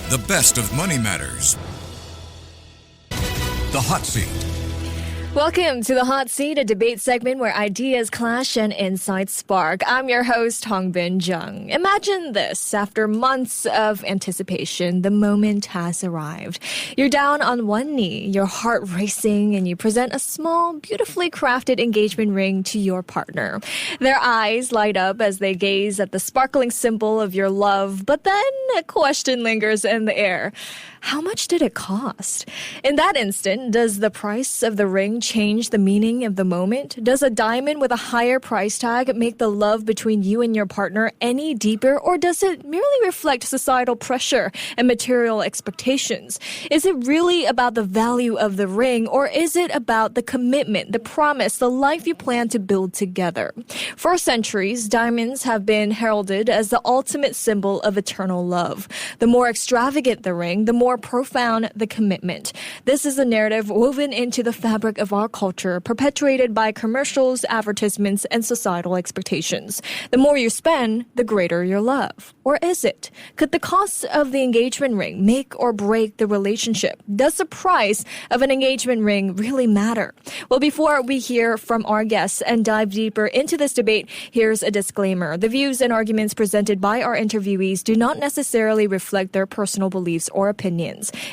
The best of Money Matters. The Hot Seat. Welcome to The Hot Seat, a debate segment where ideas clash and insights spark. I'm your host, Hongbin, Jeong. Imagine this. After months of anticipation, the moment has arrived. You're down on one knee, your heart racing, and you present a small, beautifully crafted engagement ring to your partner. Their eyes light up as they gaze at the sparkling symbol of your love, but then a question lingers in the air. How much did it cost? In that instant, does the price of the ring change the meaning of the moment? Does a diamond with a higher price tag make the love between you and your partner any deeper, or does it merely reflect societal pressure and material expectations? Is it really about the value of the ring, or is it about the commitment, the promise, the life you plan to build together? For centuries, diamonds have been heralded as the ultimate symbol of eternal love. The more extravagant the ring, the more profound the commitment. This is a narrative woven into the fabric of our culture, perpetuated by commercials, advertisements, and societal expectations. The more you spend, the greater your love. Or is it? Could the cost of the engagement ring make or break the relationship? Does the price of an engagement ring really matter? Well, before we hear from our guests and dive deeper into this debate, here's a disclaimer. The views and arguments presented by our interviewees do not necessarily reflect their personal beliefs or opinions.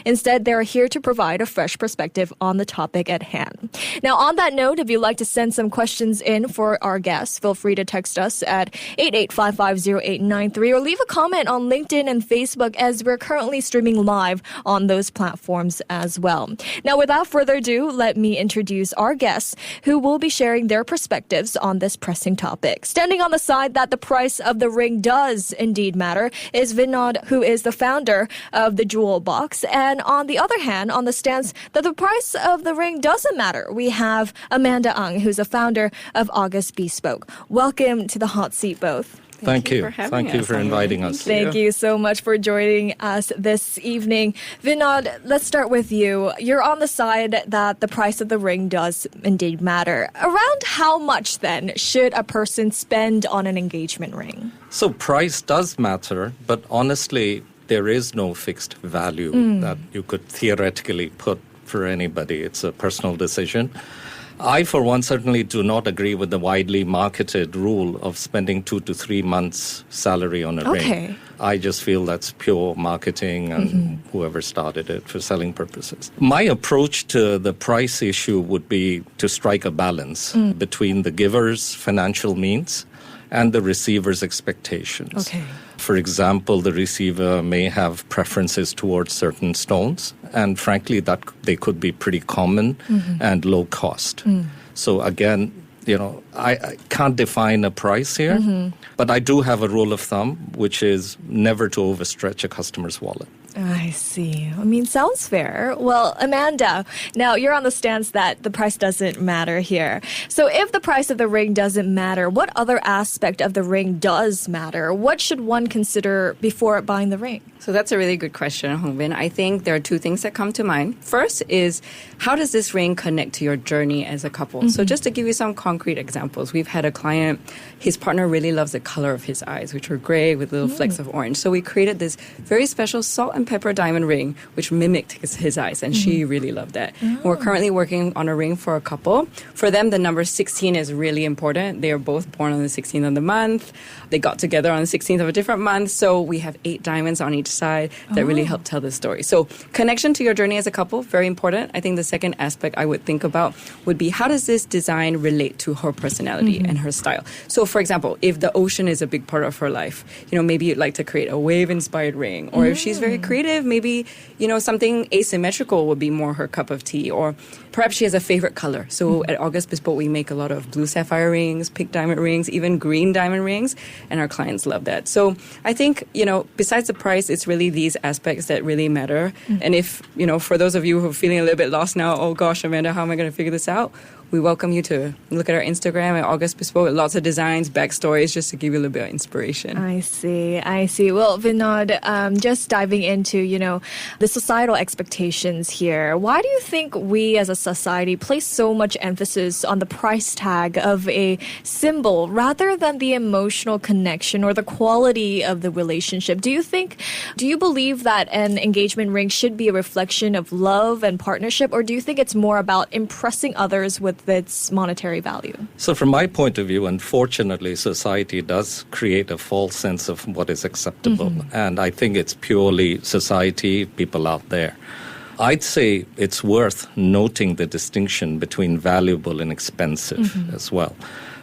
Instead, they are here to provide a fresh perspective on the topic at hand. Now, on that note, if you'd like to send some questions in for our guests, feel free to text us at 88550893 or leave a comment on LinkedIn and Facebook, as we're currently streaming live on those platforms as well. Now, without further ado, let me introduce our guests who will be sharing their perspectives on this pressing topic. Standing on the side that the price of the ring does indeed matter is Vinod, who is the founder of the Jewel Box. And on the other hand, on the stance that the price of the ring doesn't matter, we have Amanda Ang, who's a founder of Bespoke. Welcome to the hot seat, both. Thank you. Thank you for inviting us. Thank you so much for joining us this evening. Vinod, let's start with you. You're on the side that the price of the ring does indeed matter. Around how much, then, should a person spend on an engagement ring? So price does matter, but honestly, there is no fixed value that you could theoretically put for anybody. It's a personal decision. I, for one, certainly do not agree with the widely marketed rule of spending 2 to 3 months' salary on a ring. I just feel that's pure marketing and whoever started it for selling purposes. My approach to the price issue would be to strike a balance between the giver's financial means and the receiver's expectations. For example, the receiver may have preferences towards certain stones, and frankly, that they could be pretty common and low cost. So again, I can't define a price here, but I do have a rule of thumb, which is never to overstretch a customer's wallet. I see. I mean, sounds fair. Well, Amanda, now you're on the stance that the price doesn't matter here. So if the price of the ring doesn't matter, what other aspect of the ring does matter? What should one consider before buying the ring? So that's a really good question, Hongbin. I think there are two things that come to mind. First is, how does this ring connect to your journey as a couple? So just to give you some concrete examples, we've had a client, his partner really loves the color of his eyes, which were gray with little flecks of orange. So we created this very special salt and pepper diamond ring, which mimicked his eyes, and she really loved that. We're currently working on a ring for a couple. For them, the number 16 is really important. They are both born on the 16th of the month. They got together on the 16th of a different month, so we have 8 diamonds on each side that really help tell the story. So connection to your journey as a couple, very important. I think the second aspect I would think about would be, how does this design relate to her personality and her style? So for example, if the ocean is a big part of her life, maybe you'd like to create a wave-inspired ring. Or if she's very creative, maybe, something asymmetrical would be more her cup of tea. Or perhaps she has a favorite color. So at August Bespoke, we make a lot of blue sapphire rings, pink diamond rings, even green diamond rings, and our clients love that. So I think, besides the price, it's really these aspects that really matter. And if, for those of you who are feeling a little bit lost now, oh gosh, Amanda, how am I going to figure this out? we welcome you to look at our Instagram at August Bespoke. Lots of designs, backstories, just to give you a little bit of inspiration. I see. Well, Vinod, just diving into, the societal expectations here. Why do you think we as a society place so much emphasis on the price tag of a symbol rather than the emotional connection or the quality of the relationship? Do you believe that an engagement ring should be a reflection of love and partnership, or do you think it's more about impressing others with its monetary value? So from my point of view, unfortunately, society does create a false sense of what is acceptable. And I think it's purely society, people out there. I'd say it's worth noting the distinction between valuable and expensive as well.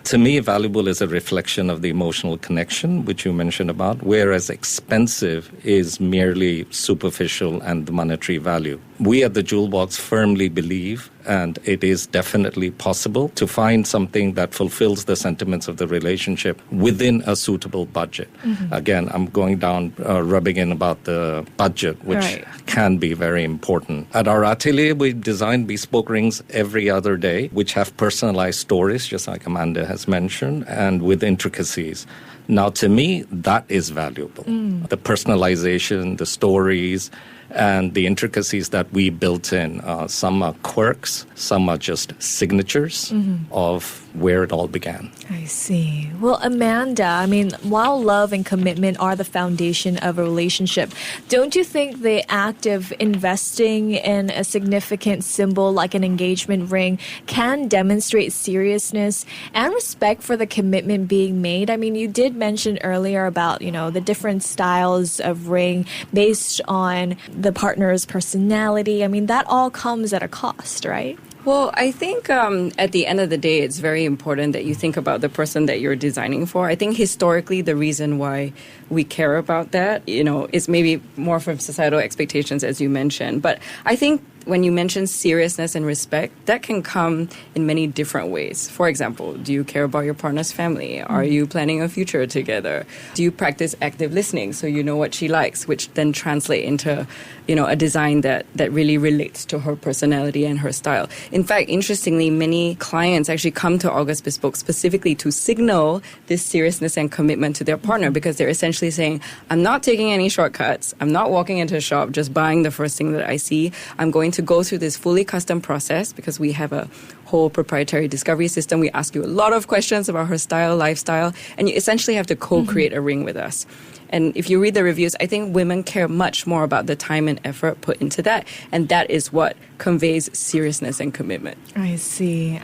To me, valuable is a reflection of the emotional connection, which you mentioned about, whereas expensive is merely superficial and the monetary value. We at the Jewel Box firmly believe, and it is definitely possible, to find something that fulfills the sentiments of the relationship within a suitable budget. Again, I'm going down, rubbing in about the budget, which can be very important. At our atelier, we design bespoke rings every other day, which have personalized stories, just like Amanda has mentioned, and with intricacies. Now, to me, that is valuable. The personalization, the stories, and the intricacies that we built in. Some are quirks, some are just signatures of where it all began. I see. Well, Amanda, while love and commitment are the foundation of a relationship, don't you think the act of investing in a significant symbol like an engagement ring can demonstrate seriousness and respect for the commitment being made? You did mention earlier about, the different styles of ring based on the partner's personality. That all comes at a cost, right? Well, I think at the end of the day, it's very important that you think about the person that you're designing for. I think historically, the reason why we care about that, is maybe more from societal expectations, as you mentioned. But I think when you mention seriousness and respect, that can come in many different ways. For example, do you care about your partner's family? Are you planning a future together? Do you practice active listening so you know what she likes, which then translate into, a design that really relates to her personality and her style? In fact, interestingly, many clients actually come to August Bespoke specifically to signal this seriousness and commitment to their partner, because they're essentially saying, I'm not taking any shortcuts. I'm not walking into a shop just buying the first thing that I see. I'm going to go through this fully custom process because we have a whole proprietary discovery system. We ask you a lot of questions about her style, lifestyle, and you essentially have to co-create a ring with us. And if you read the reviews, I think women care much more about the time and effort put into that. And that is what conveys seriousness and commitment. I see.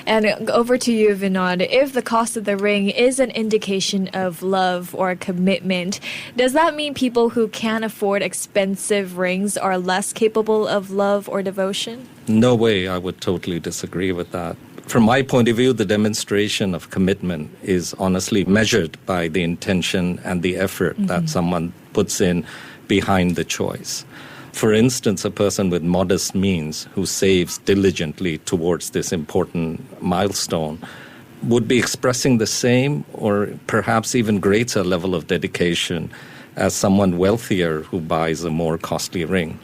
And over to you, Vinod. If the cost of the ring is an indication of love or commitment, does that mean people who can't afford expensive rings are less capable of love or devotion? No way. I would totally disagree with that. From my point of view, the demonstration of commitment is honestly measured by the intention and the effort that someone puts in behind the choice. For instance, a person with modest means who saves diligently towards this important milestone would be expressing the same or perhaps even greater level of dedication as someone wealthier who buys a more costly ring.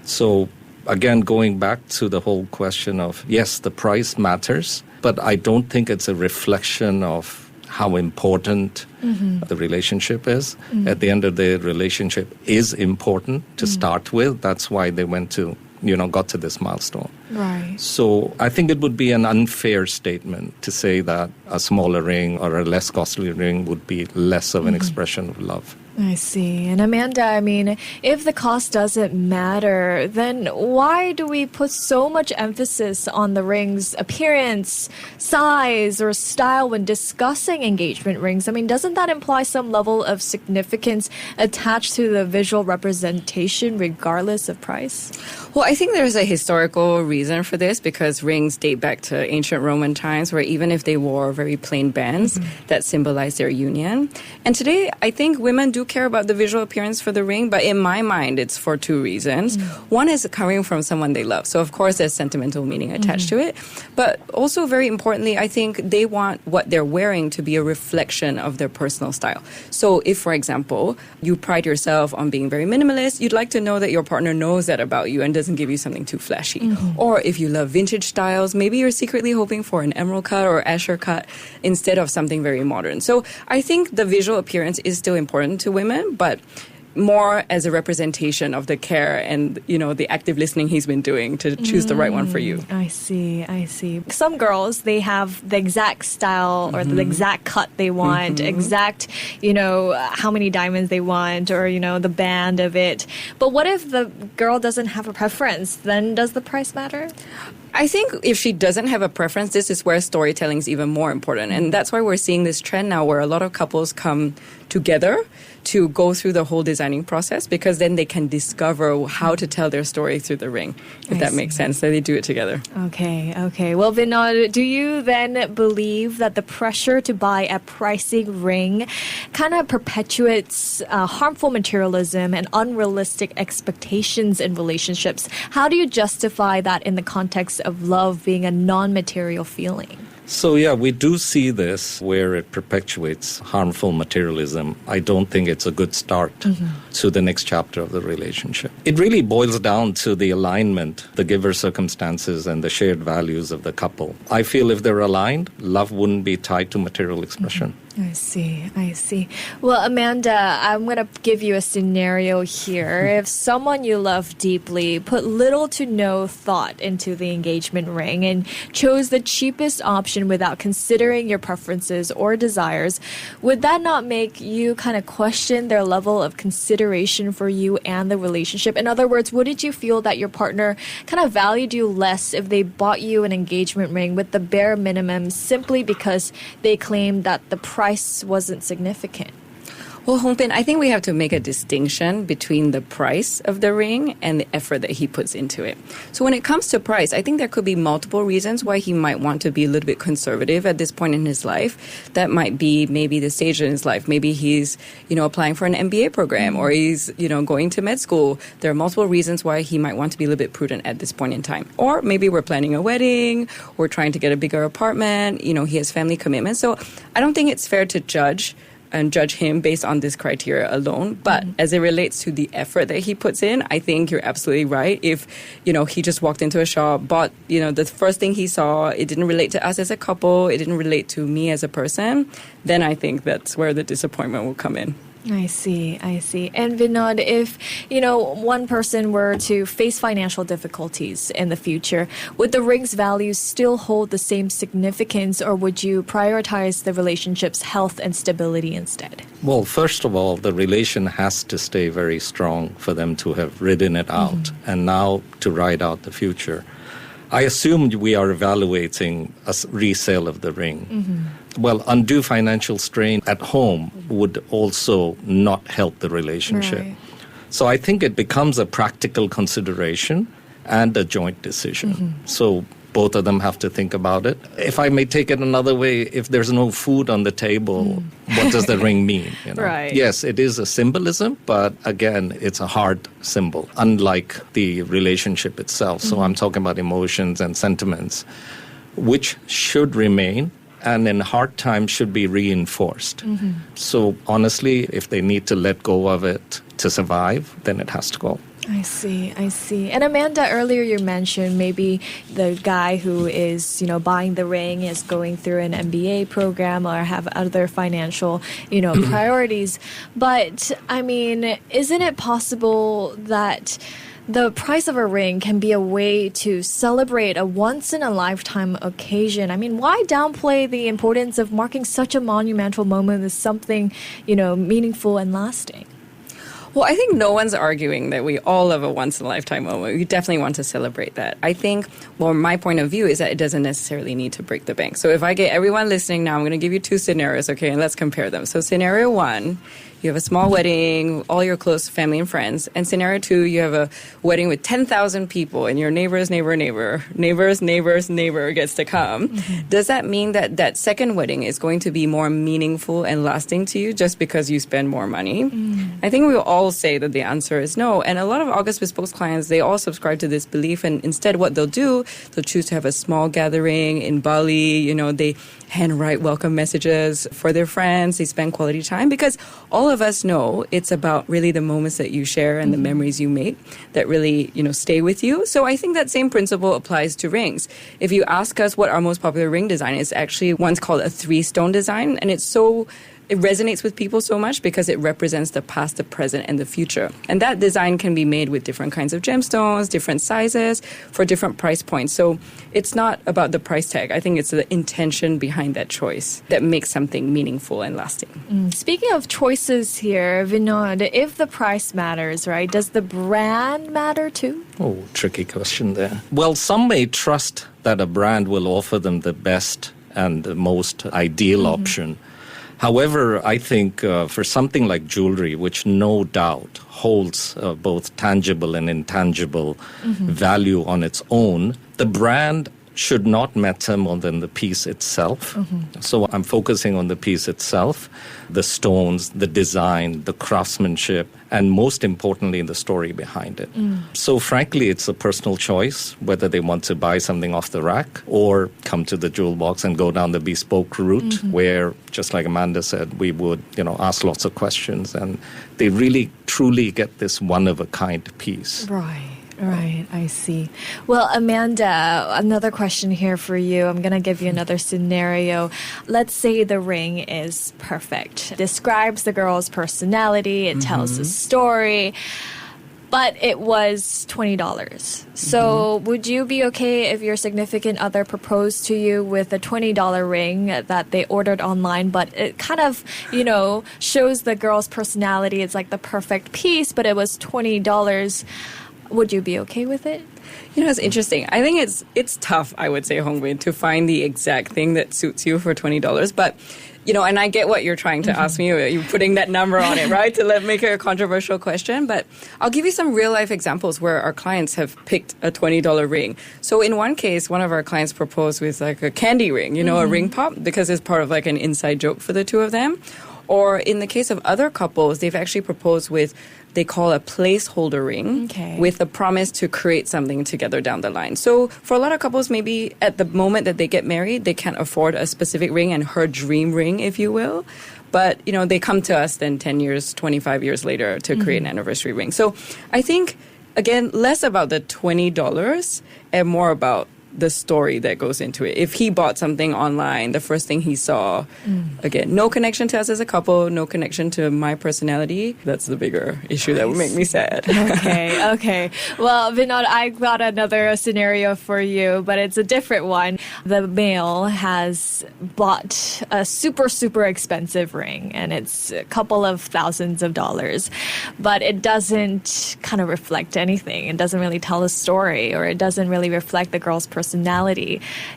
So again, going back to the whole question of, yes, the price matters, but I don't think it's a reflection of how important the relationship is. At the end of the relationship is important to start with. That's why they went to, got to this milestone. Right. So I think it would be an unfair statement to say that a smaller ring or a less costly ring would be less of an expression of love. I see. And Amanda, if the cost doesn't matter, then why do we put so much emphasis on the ring's appearance, size, or style when discussing engagement rings? Doesn't that imply some level of significance attached to the visual representation regardless of price? Well, I think there's a historical reason for this, because rings date back to ancient Roman times, where even if they wore very plain bands, that symbolized their union. And today, I think women do do care about the visual appearance for the ring, but in my mind, it's for two reasons. One is coming from someone they love. So, of course, there's sentimental meaning attached to it. But also, very importantly, I think they want what they're wearing to be a reflection of their personal style. So, if, for example, you pride yourself on being very minimalist, you'd like to know that your partner knows that about you and doesn't give you something too flashy. Or if you love vintage styles, maybe you're secretly hoping for an emerald cut or Asher cut instead of something very modern. So I think the visual appearance is still important to women, but more as a representation of the care and, the active listening he's been doing to choose the right one for you. I see. Some girls, they have the exact style or the exact cut they want, exact, how many diamonds they want or, the band of it. But what if the girl doesn't have a preference? Then does the price matter? I think if she doesn't have a preference, this is where storytelling is even more important. And that's why we're seeing this trend now where a lot of couples come together to go through the whole designing process, because then they can discover how to tell their story through the ring, if that makes sense. So they do it together. Okay. Well, Vinod, do you then believe that the pressure to buy a pricey ring kind of perpetuates harmful materialism and unrealistic expectations in relationships? How do you justify that in the context of love being a non-material feeling? So, yeah, we do see this where it perpetuates harmful materialism. I don't think it's a good start to the next chapter of the relationship. It really boils down to the alignment, the giver circumstances, and the shared values of the couple. I feel if they're aligned, love wouldn't be tied to material expression. I see. Well, Amanda, I'm going to give you a scenario here. If someone you love deeply put little to no thought into the engagement ring and chose the cheapest option without considering your preferences or desires, would that not make you kind of question their level of consideration for you and the relationship? In other words, wouldn't you feel that your partner kind of valued you less if they bought you an engagement ring with the bare minimum simply because they claimed that the price wasn't significant? Well, Hongbin, I think we have to make a distinction between the price of the ring and the effort that he puts into it. So when it comes to price, I think there could be multiple reasons why he might want to be a little bit conservative at this point in his life. That might be maybe the stage in his life. Maybe he's, applying for an MBA program or he's, going to med school. There are multiple reasons why he might want to be a little bit prudent at this point in time. Or maybe we're planning a wedding, we're trying to get a bigger apartment, he has family commitments. So I don't think it's fair to judge him based on this criteria alone. But as it relates to the effort that he puts in, I think you're absolutely right. If, he just walked into a shop, bought, the first thing he saw, it didn't relate to us as a couple, it didn't relate to me as a person, then I think that's where the disappointment will come in. I see. And Vinod, if, one person were to face financial difficulties in the future, would the ring's values still hold the same significance, or would you prioritize the relationship's health and stability instead? Well, first of all, the relation has to stay very strong for them to have ridden it out and now to ride out the future. I assumed we are evaluating a resale of the ring. Well, undue financial strain at home would also not help the relationship. Right. So I think it becomes a practical consideration and a joint decision. So both of them have to think about it. If I may take it another way, if there's no food on the table, what does the ring mean? Right. Yes, it is a symbolism, but again, it's a hard symbol, unlike the relationship itself. So I'm talking about emotions and sentiments, which should remain and in hard times should be reinforced. So honestly, if they need to let go of it to survive, then it has to go. I see. And Amanda, earlier you mentioned maybe the guy who is, buying the ring is going through an MBA program or have other financial, priorities. But, isn't it possible that the price of a ring can be a way to celebrate a once-in-a-lifetime occasion? Why downplay the importance of marking such a monumental moment as something, meaningful and lasting? Well, I think no one's arguing that we all have a once-in-a-lifetime moment. We definitely want to celebrate that. I think, my point of view is that it doesn't necessarily need to break the bank. So if I get everyone listening now, I'm going to give you two scenarios, okay, and let's compare them. So scenario one, You have a small wedding, all your close family and friends. And scenario 2, you have a wedding with 10,000 people and your neighbor's neighbor gets to come. Mm-hmm. Does that mean that that second wedding is going to be more meaningful and lasting to you just because you spend more money? I think we will all say that the answer is no. And a lot of August Bespoke's clients, they all subscribe to this belief. And instead what they'll do, they'll choose to have a small gathering in Bali. You know, they handwrite welcome messages for their friends. They spend quality time because all of us know it's about really the moments that you share and the memories you make that really, you know, stay with you. So I think that same principle applies to rings. If you ask us what our most popular ring design is, actually one's called a 3-stone design, and it resonates with people so much because it represents the past, the present, and the future. And that design can be made with different kinds of gemstones, different sizes, for different price points. So it's not about the price tag. I think it's the intention behind that choice that makes something meaningful and lasting. Speaking of choices here, Vinod, if the price matters, right, does the brand matter too? Oh, tricky question there. Well, some may trust that a brand will offer them the best and the most ideal option. However, I think for something like jewelry, which no doubt holds both tangible and intangible value on its own, the brand should not matter more than the piece itself. So I'm focusing on the piece itself, the stones, the design, the craftsmanship, and most importantly, the story behind it. So frankly, it's a personal choice whether they want to buy something off the rack or come to the jewel box and go down the bespoke route where, just like Amanda said, we would, ask lots of questions and they really, truly get this one-of-a-kind piece. Right, I see. Well, Amanda, another question here for you. I'm going to give you another scenario. Let's say the ring is perfect. Describes the girl's personality. It tells a story. But it was $20. So would you be okay if your significant other proposed to you with a $20 ring that they ordered online, but it kind of, shows the girl's personality. It's like the perfect piece, but it was $20. Would you be okay with it? It's interesting. I think it's tough, I would say, Hongbin, to find the exact thing that suits you for $20. But, and I get what you're trying to ask me. You're putting that number on it, right, to make it a controversial question. But I'll give you some real-life examples where our clients have picked a $20 ring. So in one case, one of our clients proposed with like a candy ring, a ring pop, because it's part of like an inside joke for the two of them. Or in the case of other couples, they've actually proposed with, they call a placeholder ring with a promise to create something together down the line. So for a lot of couples, maybe at the moment that they get married, they can't afford a specific ring and her dream ring, if you will. But, they come to us then 10 years, 25 years later to create an anniversary ring. So I think, again, less about the $20 and more about the story that goes into it. If he bought something online, the first thing he saw, again, no connection to us as a couple, no connection to my personality, that's the bigger issue that would make me sad. Okay. Well, Vinod, I got another scenario for you, but it's a different one. The male has bought a super, super expensive ring, and it's a couple of thousands of dollars, but it doesn't kind of reflect anything. It doesn't really tell a story, or it doesn't really reflect the girl's personality.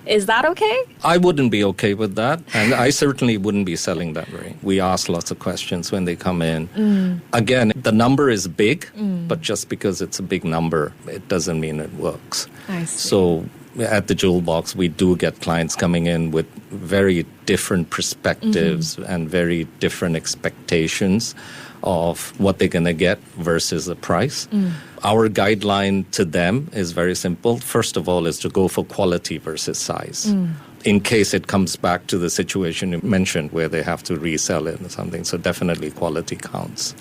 Is that okay? I wouldn't be okay with that, and I certainly wouldn't be selling that ring. We ask lots of questions when they come in. Again, the number is big, but just because it's a big number, it doesn't mean it works. I see. So at the Jewel Box, we do get clients coming in with very different perspectives and very different expectations of what they're going to get versus the price. Our guideline to them is very simple. First of all, is to go for quality versus size. In case it comes back to the situation you mentioned where they have to resell it or something. So definitely quality counts.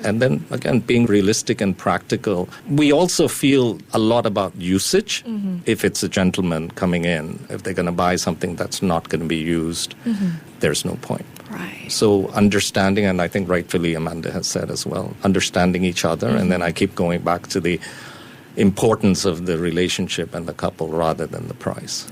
And then, again, being realistic and practical. We also feel a lot about usage. If it's a gentleman coming in, if they're going to buy something that's not going to be used, there's no point. Right. So understanding, and I think rightfully Amanda has said as well, understanding each other. And then I keep going back to the importance of the relationship and the couple rather than the price.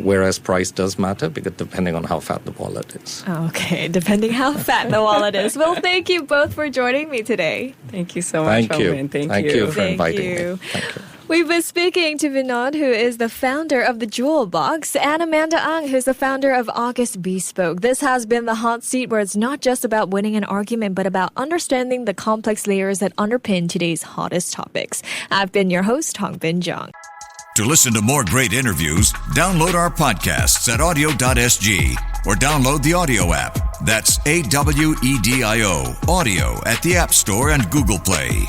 Whereas price does matter because depending on how fat the wallet is. Okay, depending how fat the wallet is. Well, thank you both for joining me today. Thank you so much, Thank you. Hongbin. Thank you for inviting me. Thank you. We've been speaking to Vinod, who is the founder of The Jewel Box, and Amanda Ang, who's the founder of August Bespoke. This has been the hot seat where it's not just about winning an argument, but about understanding the complex layers that underpin today's hottest topics. I've been your host, Hongbin Jeong. To listen to more great interviews, download our podcasts at audio.sg or download the audio app. That's AWEDIO, audio at the App Store and Google Play.